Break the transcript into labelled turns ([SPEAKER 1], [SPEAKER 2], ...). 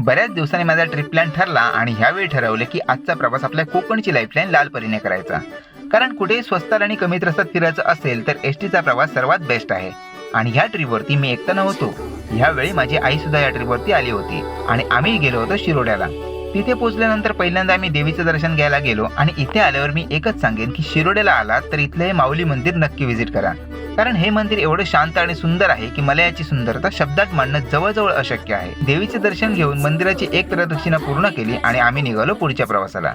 [SPEAKER 1] बऱ्याच दिवसांनी माझा ट्रिप प्लॅन ठरला आणि ह्यावेळी ठरवले की आजचा प्रवास आपल्या कोकणची लाईफलाईन लालपरीने करायचा. कारण कुठेही स्वस्तात आणि कमी त्रासात फिरायचं असेल तर एसटीचा प्रवास सर्वात बेस्ट आहे. आणि ह्या ट्रिपवरती मी एकटा नव्हतो. ह्यावेळी माझी आई सुद्धा या ट्रिपवरती आली होती आणि आम्ही गेलो होतो शिरोड्याला. तिथे पोहोचल्यानंतर पहिल्यांदा आम्ही देवीचं दर्शन घ्यायला गेलो आणि इथे आल्यावर मी एकच सांगेन की शिरोड्याला आलात तर इथलं हे माऊली मंदिर नक्की व्हिजिट करा. कारण हे मंदिर एवढं शांत आणि सुंदर आहे की मला याची सुंदरता शब्दात मांडणं जवळजवळ अशक्य आहे. देवीचे दर्शन घेऊन मंदिराची एक प्रदक्षिणा पूर्ण केली आणि आम्ही निघालो पुढच्या प्रवासाला.